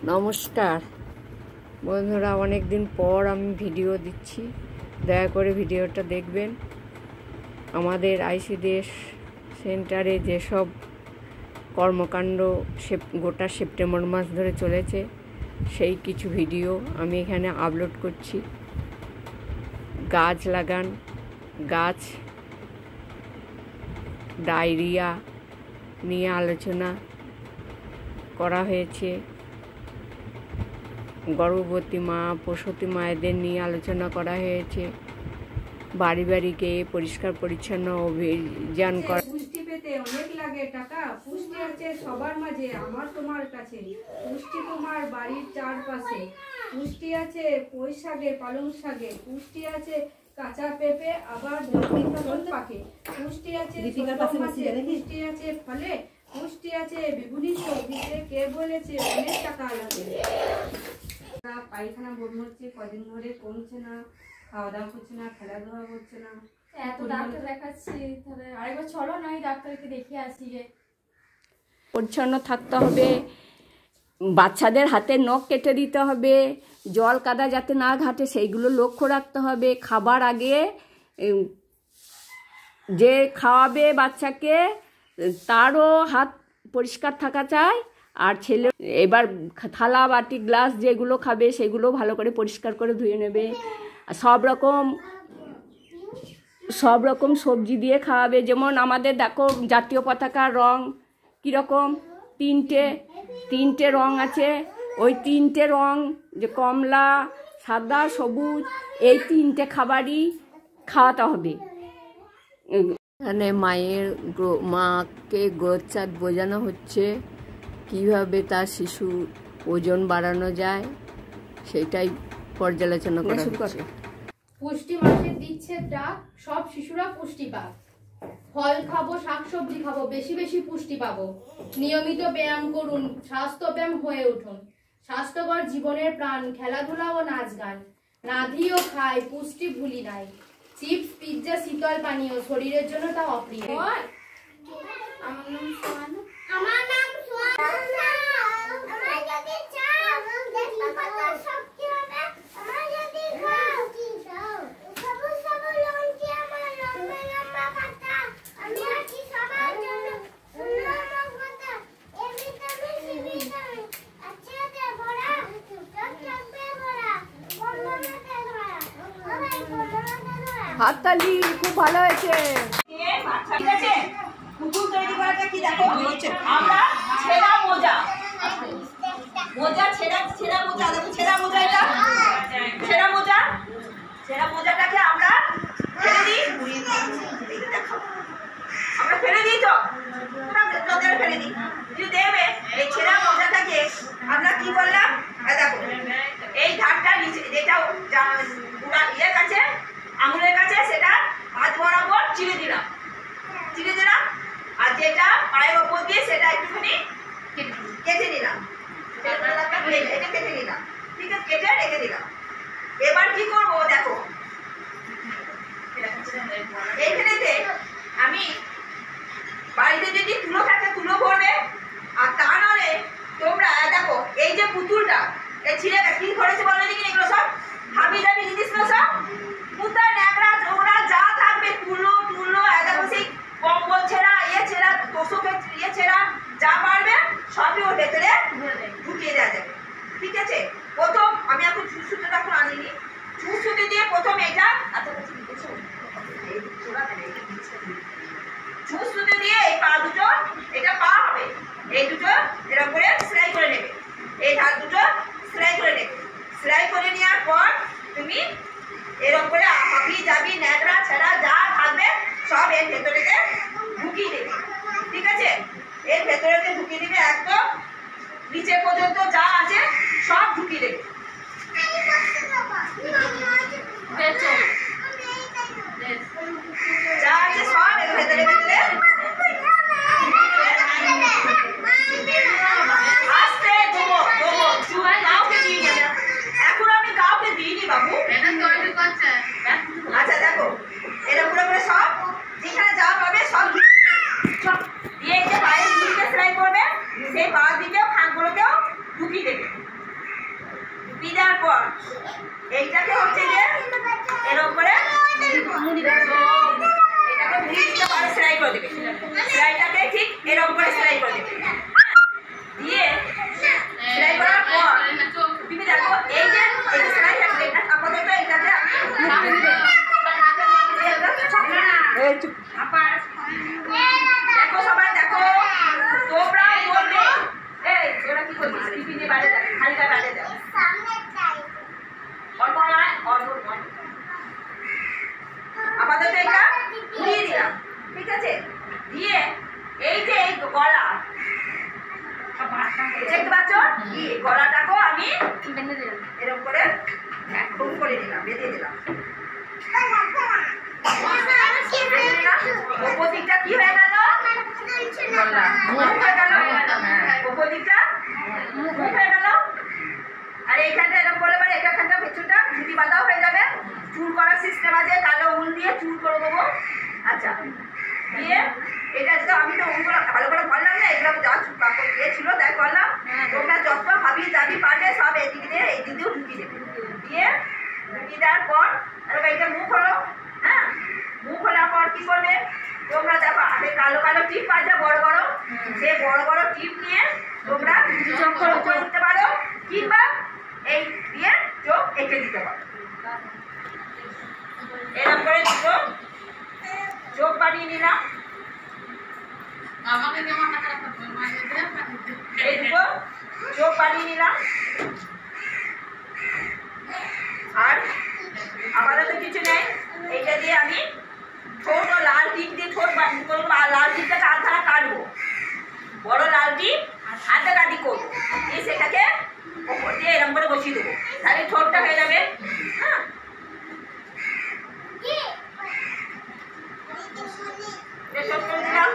নমস্কার বন্ধুরা, অনেক দিন পর আমি ভিডিও দিচ্ছি, দয়া করে ভিডিওটা দেখবেন। আমাদের আইসিডিএস সেন্টারে যেসব কর্মকাণ্ড গোটা সেপ্টেম্বর মাস ধরে চলেছে সেই কিছু ভিডিও আমি এখানে আপলোড করছি। গাছ লাগান, গাছ ডায়রিয়া নিয়ে আলোচনা করা হয়েছে, গর্ভবতী মা প্রসূতি মায়েদের নিয়ে আলোচনা করা হয়েছে, বাড়ি বাড়ি গিয়ে পরিষ্কার পরিচ্ছন্ন অভিযান করা। পুষ্টি পেতে অনেক লাগে টাকা, পুষ্টি আছে সবার মাঝে আমার তোমার কাছে, পুষ্টি তোমার বাড়ির চারপাশে, পুষ্টি আছে পুঁই শাকে পালং শাকে, পুষ্টি আছে কাঁচা পেঁপে আবার পাকে, পুষ্টি আছে পুষ্টি আছে ফলে, পুষ্টি আছে বিভিন্ন সবজিতে, কে বলেছে অনেক টাকা লাগে। পায়খানা বমি হচ্ছে কদিন ধরে, কমছে না, খাওয়া দাওয়া করছে না, খেলাধুলা করছে না, এত ডাক্তার দেখাচ্ছি, তাহলে আরেকবার চলো না এই ডাক্তারকে দেখে আসি। পরিচ্ছন্ন থাকতে হবে, বাচ্চাদের হাতে নখ কেটে দিতে হবে, জল কাদা যাতে না ঘাটে সেইগুলো লক্ষ্য রাখতে হবে। খাবার আগে যে খাওয়াবে বাচ্চাকে তারও হাত পরিষ্কার থাকা চাই, আর ছেলে এবার থালা বাটি গ্লাস যেগুলো খাবে সেগুলো ভালো করে পরিষ্কার করে ধুয়ে নেবে। সব রকম সবজি দিয়ে খাওয়াবে। যেমন আমাদের দেখো জাতীয় পতাকার রং কীরকম, তিনটে রং আছে, ওই তিনটে রং যে কমলা, সাদা, সবুজ, এই তিনটে খাবারই খাওয়াতে হবে। এখানে মাকে গ্রোথ চার্ট বোঝানো হচ্ছে, কিভাবে তার শিশু ওজন বাড়ানো যায় সেটাই পর্যালোচনা করা হচ্ছে। পুষ্টি মাসে দিচ্ছে ডাক, সব শিশুরা পুষ্টি পাক। ফল খাবো, শাকসবজি খাবো, বেশি বেশি পুষ্টি পাবো। নিয়মিত ব্যায়াম করুন, স্বাস্থ্য ব্যায়াম হয়ে উঠুন। স্বাস্থ্যকর জীবনের প্রাণ, খেলাধুলা ও নাচ গান। রাঁধিও খাই, পুষ্টি ভুলি নাই। চিপস, পিৎজা, শীতল পানীয় শরীরের জন্য তা অপ্রিয়। আমার নাম সোহানা। আমার নাম সোহানা। আমার যদি চাও দেখি কত শক্তি হবে, আমার যদি খাও কি চাও সবুজ সবুজ লঙ্কি, আমার লম্বা লম্বা পাতা, আমি আছি সবার জন্য সুন্দর কথা। এ ভিটামিন সি ভিটামিন আছে তে ভরা, সব থাকবে ভরা, বন্ধনাতে ধরা, সবাই বন্ধনাতে ধরা। হাততালি, খুব ভালো হয়েছে। ঠিক আছে, পুতুল তৈরি করাটা কি দেখো, আমরা ছেঁড়া মোজা ছেঁড়া মোজা দেখো, ছেঁড়া মোজা, এটা ছেঁড়া মোজাটাকে আমরা ফেলে দিই, আমরা ফেলে দিই তো নদীতে ফেলে দিই। কিন্তু দেখবে এই ছেঁড়া মোজাটাকে আমরা কি করলাম, দেখো এই ধারটা নিচে, যেটা ইয়ের কাছে আঙুলের কাছে, সেটা হাত বরাবর চিড়ে দিলাম, আর যেটা পায়ের ওপর দিয়ে সেটা একটুখানি কেটে নিলাম, এটা কেটে নিলাম, ঠিক আছে, কেটে রেখে দিলাম। এবার কি করবো দেখো, এইখানেতে আমি বাড়িতে যদি তুলো থাকে তুলো ভরবে, আর তা নাহলে তোমরা দেখো এই যে পুতুলটা এই ছিঁড়ে কি করেছে বলো দেখি, এগুলো সব হাবি দাবি জিনিস না, সব পুতা ন্যাকড়া ওরা যা থাকবে, তুলো দেখো সেই কম্বল ছেঁড়া, ছেঁড়া, তোষকের ছেঁড়া, যা পারবে সবই ওর ভেতরে ঢুকিয়ে দেওয়া যাবে। ঠিক আছে, প্রথম আমি এখন ছুঁচুটা এখন আনিনি, ছুঁচুটি দিয়ে প্রথম এটা ছুঁচুটি দিয়ে এই পা দুটো, এটা পা হবে, এই দুটো এরকম করে সেলাই করে নেবে, এই হাত দুটো সেলাই করে নেবে। সেলাই করে নেওয়ার পর তুমি এরকম করে হাবি জাবি ন্যাকড়া ছেঁড়া যা থাকবে সব এর ভেতরেতে ঢুকিয়ে দেবে। ঠিক আছে, এর ভেতরেতে ঢুকিয়ে দিবে, একদম নিচে পর্যন্ত যা আছে সব ঢুকিয়ে দেবে। যা আছে সব এর ভেতরে আস্তে দেবো, কাউকে দিই না, এখন আমি কাউকে দিইনি বাবু। আচ্ছা দেখো এরকম করে সব যেখানে যা পাবে সব দিয়ে পায়ের দিকে সেলাই করবে, সেই পা দিকেও ফাঁকগুলোকেও ঢুকিয়ে দেবে। পর এইটাকে হচ্ছে যে এরকম করে এটাকে মুড়ি দিতে পারে, সেলাই করে দেবে। সেলাইটাকে ঠিক এরকম করে সেলাই করে দেবে। দিয়ে সেলাই করার পর তুমি দেখো এই যে সেলাই থাকবে না, আপাতত এইটাকে দেখো সবাই দেখো, তোমরা বলবে এই ওরা কি করছিস, টিফিনে বাইরে যাবে, খালি গায়ে বাইরে যাবে, অল্প নয় অল্প নয়। আপাতত এটা ঘুরিয়ে দিলাম, ঠিক আছে? দিয়ে এই যে এই গলা দেখতে পাচ্ছ, গলাটাকেও আমি এরকম করে খুব করে দিলাম, বেঁধে দিলাম। ওপর দিকটা কি হয়ে গেল? ওপর দিকটা হয়ে গেল। আর এইখানটা এরকম করে এবার এখানটা ভেতরটা ঝুটি বাঁধাও হয়ে যাবে। চুল করার সিস্টেম আছে, কালো উল দিয়ে চুল করে দেবো। আচ্ছা, দিয়ে এটা তো আমি তো উলগুলো ভালো করে বললাম না, এগুলো যা কাপড় দিয়েছিল তাই করলাম। তোমরা যত ভাবি যাবি পারবে সব এদিক দিয়ে এই দিক দিয়েও ঢুকিয়ে দেবে। দিয়ে ঢুকিয়ে দেওয়ার পর এটা মুখ হলো। হ্যাঁ, মুখ খোলার পর কি করবে তোমরা দেখো, আগে কালো কালো টিপ আছে বড় বড়, সেই বড় বড় টিপ নিয়ে তোমরা চোখ করে দিতে পারো, কিংবা এই দিয়ে চোখ এঁকে দিতে পারো। এরকম করে দুটো চোখ বানিয়ে নিলাম। এই দুটো চোখ বানিয়ে নিলাম। আর আপাতত কিছু নেই, এইটা দিয়ে আমি ছোট লাল টিপ দিয়ে ঠোঁট বানিয়ে করবো। আর লাল টিপটাকে আধারা কাটবো, বড় লাল টিপ আধা কাটি করবো, দিয়ে সেটাকে ওপর দিয়ে এরকম করে বসিয়ে দেবো, তাহলে ঠোঁটটা হয়ে যাবে। হ্যাঁ, ঠোঁট করে দিলাম।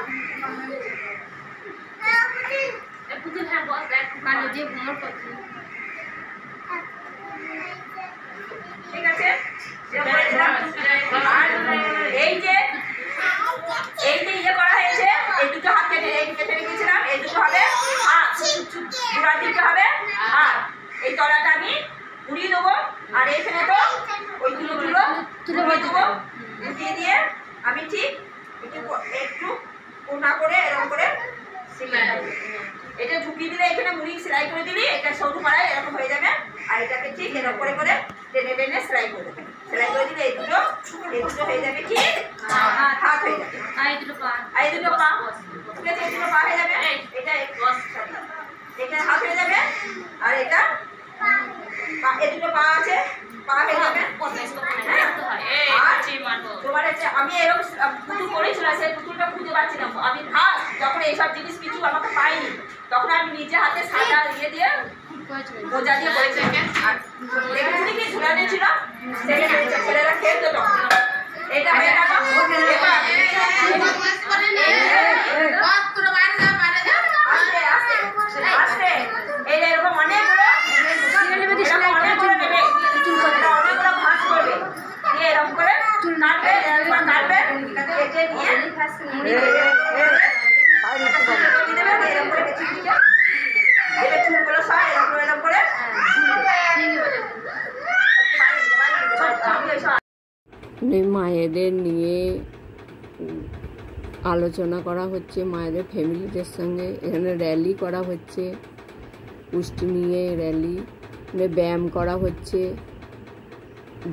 ঠিক আছে, আর এই যে ইয়ে করা হয়েছে, এই দুটো হাত কেটে রেখেছিলাম, এই দুটো হবে হাত, গোড়ার দিকটা হবে হাত। এই তলাটা আমি উড়িয়ে দেবো, আর এইখানে তো ওই তুলো তুলে দেবো। উঠিয়ে দিয়ে আমি ঠিক একটু কোনা করে এরকম করে এটা ঢুকিয়ে দিলে এখানে মুড়ি সেলাই করে দিলি, এটা সরু পাড়ায় এরকম হয়ে যাবে। আর এটাকে ঠিক এরকম করে করে টেনে টেনে সেলাই করে দেবে। সেলাই করে দিলে এই দুটো হয়ে যাবে কি হাত হয়ে যাবে। আর এই দুটো পা, ঠিক আছে, এই দুটো পা হয়ে যাবে। এটা এখানে হাত হয়ে যাবে, আর এটা এই দুটো পা আছে, পা হয়ে যাবে। তোমার হচ্ছে আমি এরকম পুতুল করেছিলাম, সেই পুতুলটা খুঁজে পাচ্ছিলাম। আমি ফার্স্ট যখন এইসব জিনিস কিছু আমাকে পাইনি, তখন আমি নিজে হাতে সাদা ইয়ে দিয়ে মোজা দিয়ে করেছি। আর দেখেছি কি ঝুলানো ছিল, ছেলেরা খেলতো তখন। এটা হয়ে গেল। আস্তে আস্তে আস্তে এরকম অনেকগুলো নেবে, অনেকগুলো ভাঁজ করবে, দিয়ে এরকম করে কাটবে, কাটবে কেটে নিয়ে চুলগুলো সব এরকম করে মায়েদের নিয়ে আলোচনা করা হচ্ছে, মায়েদের ফ্যামিলিদের সঙ্গে এখানে র্যালি করা হচ্ছে, পুষ্টি নিয়ে র্যালি, ব্যায়াম করা হচ্ছে,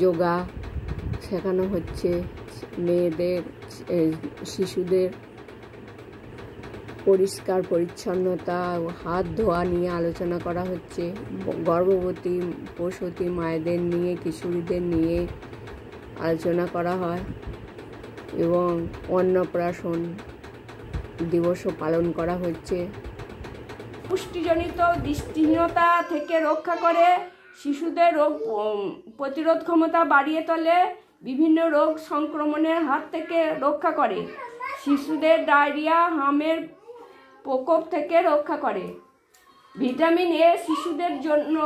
যোগা শেখানো হচ্ছে, মেয়েদের শিশুদের পরিষ্কার পরিচ্ছন্নতা, হাত ধোয়া নিয়ে আলোচনা করা হচ্ছে, গর্ভবতী প্রসূতি মায়েদের নিয়ে, কিশোরীদের নিয়ে আলোচনা করা হয়, এবং অন্নপ্রাশন দিবসও পালন করা হচ্ছে। পুষ্টিজনিত দৃষ্টিহীনতা থেকে রক্ষা করে, শিশুদের রোগ প্রতিরোধ ক্ষমতা বাড়িয়ে তোলে, বিভিন্ন রোগ সংক্রমণের হাত থেকে রক্ষা করে, শিশুদের ডায়রিয়া হামের প্রকোপ থেকে রক্ষা করে। ভিটামিন এ শিশুদের জন্য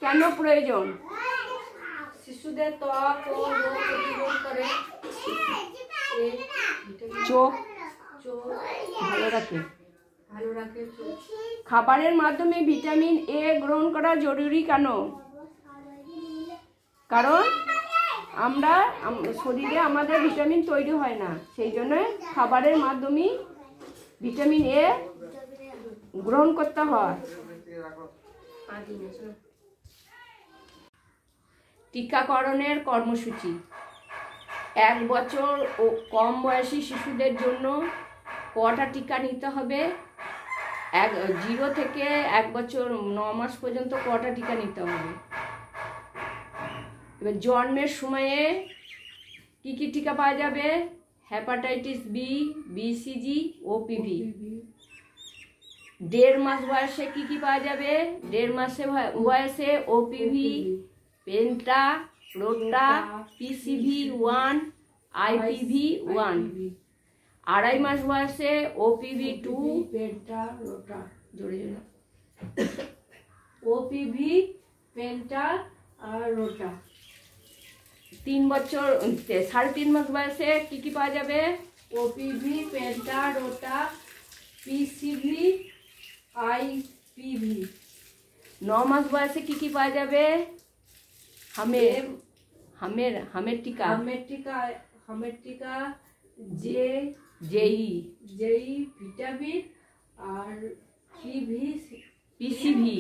কেন প্রয়োজন? শিশুদের ত্বক ও রোগ প্রতিরোধ করে, চোখ চোখ ভালো রাখে। চোখ। খাবারের মাধ্যমে ভিটামিন এ গ্রহণ করা জরুরি কেন? কারণ আমরা শরীরে আমাদের ভিটামিন তৈরি হয় না, সেই জন্য খাবারের মাধ্যমে ভিটামিন এ গ্রহণ করতে হয়। টিকাকরণের কর্মসূচি। 1 বছর ও কম বয়সী শিশুদের জন্য কটা টিকা নিতে হবে? 0 থেকে 1 বছর 9 মাস পর্যন্ত কটা টিকা নিতে হবে? এবার জন্মের সময়ে কি কি টিকা পাওয়া যাবে? Hepatitis B, BCG, OPV. 1.5 মাস বয়সে কি কি পাওয়া যাবে? 1.5 মাসে বয়সে OPV, penta, rota, PCV 1, IPV 1। 2.5 মাস বয়সে ওপিভি 2, পেন্টা, রোটা, জোরে জোরে, ওপিভি, পেন্টা আর রোটা। 3 বছর 3.5 মাস বয়সে কি কি পাওয়া যাবে? OPV, penta, rota, PCV, IPv. 9 মাস বয়সে কি কি পাওয়া যাবে? হামের টিকা, হামের টিকা, জেই, ভিটামিন আর পিসিভি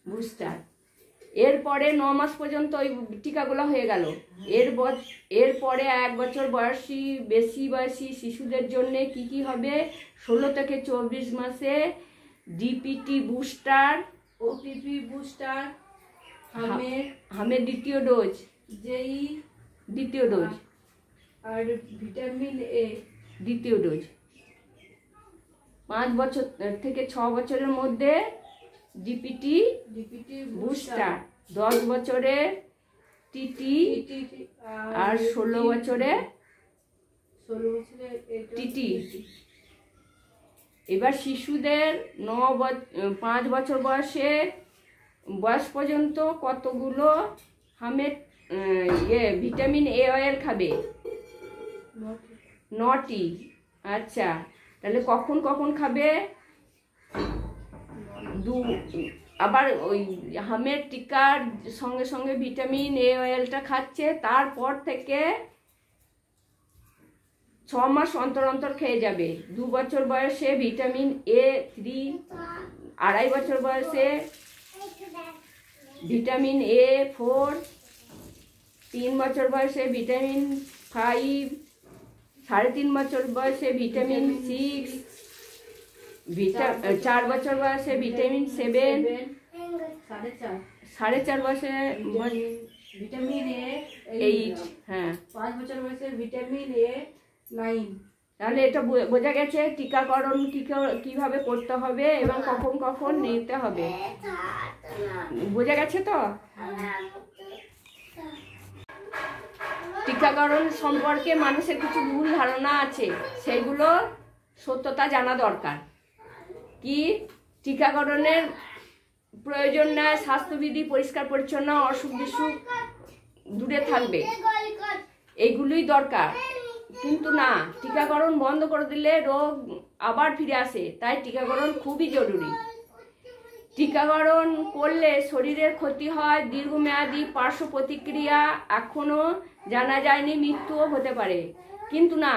বুস্টার। এরপরে 9 মাস পর্যন্ত ওই টিকাগুলো হয়ে গেল। এরপরে 1 বছর বয়সী বেশি বয়সী শিশুদের জন্য কি কি হবে? 16 থেকে 24 মাসে ডিপিটি বুস্টার, ওপিভি বুস্টার, হামের দ্বিতীয় ডোজ, দ্বিতীয় ডোজ আর ভিটামিন এ দ্বিতীয় ডোজ। 5 বছর থেকে 6 বছরের মধ্যে ডিপিটি বুস্টার, 10 বছরে টিটি আর 16 বছরে টিটি। এবার শিশুদের 5 বছর বয়স পর্যন্ত কতগুলো হামের ভিটামিন এ অয়েল খাবে? 9টি। আচ্ছা, তাহলে কখন কখন খাবে? আবার ওই হামের টিকার সঙ্গে সঙ্গে ভিটামিন এ অয়েলটা খাচ্ছে, তারপর থেকে 6 মাস অন্তর অন্তর খেয়ে যাবে। 2 বছর বয়সে ভিটামিন A3, 2.5 বছর বয়সে ভিটামিন A4, 3 বছর বয়সে ভিটামিন 5, 3.5 বছর বয়সে ভিটামিন 6, 4 বছর বয়সে ভিটামিন 7, 4.5 বয়সে ভিটামিন এ 8। হ্যাঁ, 5 বছর বয়সে ভিটামিন এ 9। তাহলে এটা বোঝা গেছে টিকাকরণ কিভাবে করতে হবে এবং কখন কখন নিতে হবে। বোঝা গেছে তো? টিকাকরণ সম্পর্কে মানুষের কিছু ভুল ধারণা আছে, সেগুলো সত্যতা জানা দরকার। কি টিকাকরণের প্রয়োজন নেই, স্বাস্থ্যবিধি, পরিষ্কার পরিচ্ছন্ন, অসুখ বিসুখ দূরে থাকবে, এইগুলোই দরকার। কিন্তু না, টিকাকরণ বন্ধ করে দিলে রোগ আবার ফিরে আসে, তাই টিকাকরণ খুবই জরুরি। টিকাকরণ করলে শরীরের ক্ষতি হয়, দীর্ঘমেয়াদী পার্শ্ব প্রতিক্রিয়া এখনো জানা যায়নি, মৃত্যুও হতে পারে। কিন্তু না,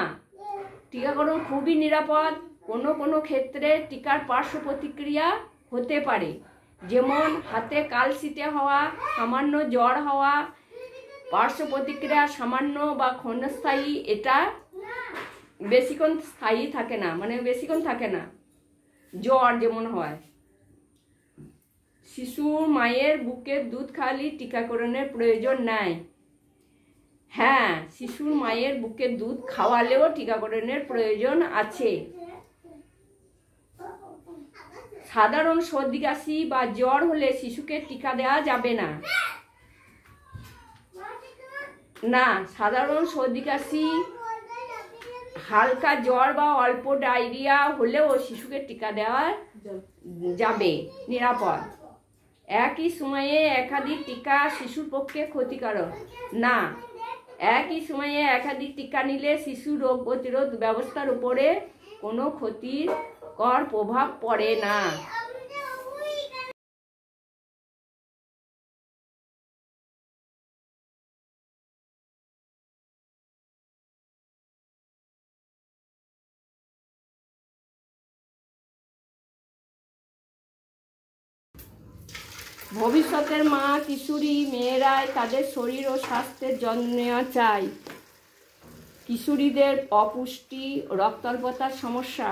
টিকাকরণ খুবই নিরাপদ। কোনো কোনো ক্ষেত্রে টিকার পার্শ্ব প্রতিক্রিয়া হতে পারে, যেমন হাতে কালশিটে হওয়া, সামান্য জ্বর হওয়া। পার্শ্ব প্রতিক্রিয়া সামান্য বা ক্ষণস্থায়ী, এটা বেশিক্ষণ স্থায়ী থাকে না, বেশিক্ষণ থাকে না। জ্বর যেমন হয়। শিশুর মায়ের বুকের দুধ খাওয়ালে টিকাকরণের প্রয়োজন নাই। হ্যাঁ, শিশুর মায়ের বুকের দুধ খাওয়ালেও টিকাকরণের প্রয়োজন আছে। সাধারণ সর্দি কাশি বা জ্বর হলে শিশুকে টিকা দেওয়া যাবে না। সাধারণ সর্দি কাশি, হালকা জ্বর বা অল্প ডায়রিয়া হলেও শিশুকে টিকা দেওয়া যাবে, নিরাপদ। একই সময়ে একাধিক টিকা শিশুর পক্ষে ক্ষতিকারক না। একই সময়ে একাধিক টিকা নিলে শিশু রোগ প্রতিরোধ ব্যবস্থার উপরে কোনো ক্ষতিকর প্রভাব পড়ে না। ভবিষ্যতের মা কিশোরী মেয়েরাই তাদের শরীর ও স্বাস্থ্যের যত্ন নেওয়া চাই। কিশোরীদের অপুষ্টি, রক্তাল্পতার সমস্যা।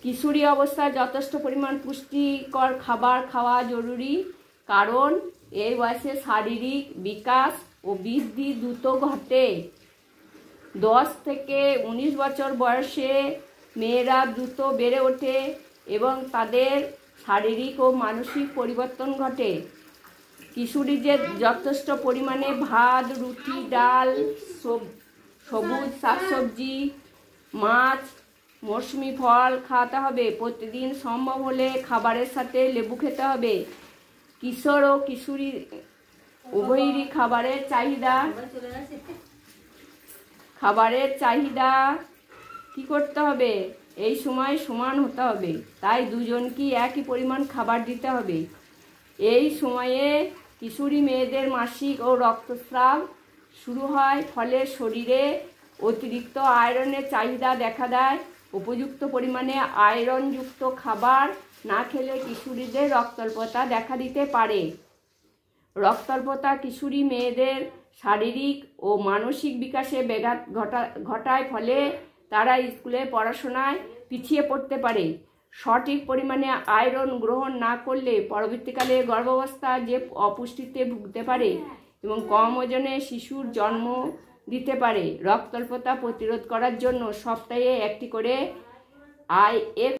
কিশোরী অবস্থায় যথেষ্ট পরিমাণ পুষ্টিকর খাবার খাওয়া জরুরি, কারণ এই বয়সে শারীরিক বিকাশ ও বৃদ্ধি দ্রুত ঘটে। 10 থেকে 19 বছর বয়সে মেয়েরা দ্রুত বেড়ে ওঠে এবং তাদের শারীরিক ও মানসিক পরিবর্তন ঘটে। কিশোরীদের যথেষ্ট পরিমাণে ভাত, রুটি, ডাল, সবুজ শাকসবজি, মাছ, মৌসুমি ফল খাওয়াতে হবে। প্রতিদিন সম্ভব হলে খাবারের সাথে লেবু খেতে হবে। কিশোর ও কিশোরী উভয়েরই খাবারের চাহিদা কি করতে হবে? এই সময় সমান হতে হবে, তাই দুজনকে একই পরিমাণ খাবার দিতে হবে। এই সময়ে কিশোরী মেয়েদের মাসিক ও রক্তস্রাব শুরু হয়, ফলে শরীরে অতিরিক্ত আয়রনের চাহিদা দেখা দেয়। উপযুক্ত পরিমাণে আয়রনযুক্ত খাবার না খেলে কিশোরীদের রক্তাল্পতা দেখা দিতে পারে। রক্তাল্পতা কিশোরী মেয়েদের শারীরিক ও মানসিক বিকাশে ব্যাঘাত ঘটায়, ফলে তারা স্কুলে পড়াশোনায় পিছিয়ে পড়তে পারে। সঠিক পরিমাণে আয়রন গ্রহণ না করলে পরবর্তীকালে গর্ভাবস্থা যে অপুষ্টিতে ভুগতে পারে এবং কম ওজনে শিশুর জন্ম দিতে পারে। রক্তাল্পতা প্রতিরোধ করার জন্য সপ্তাহে একটি করে IF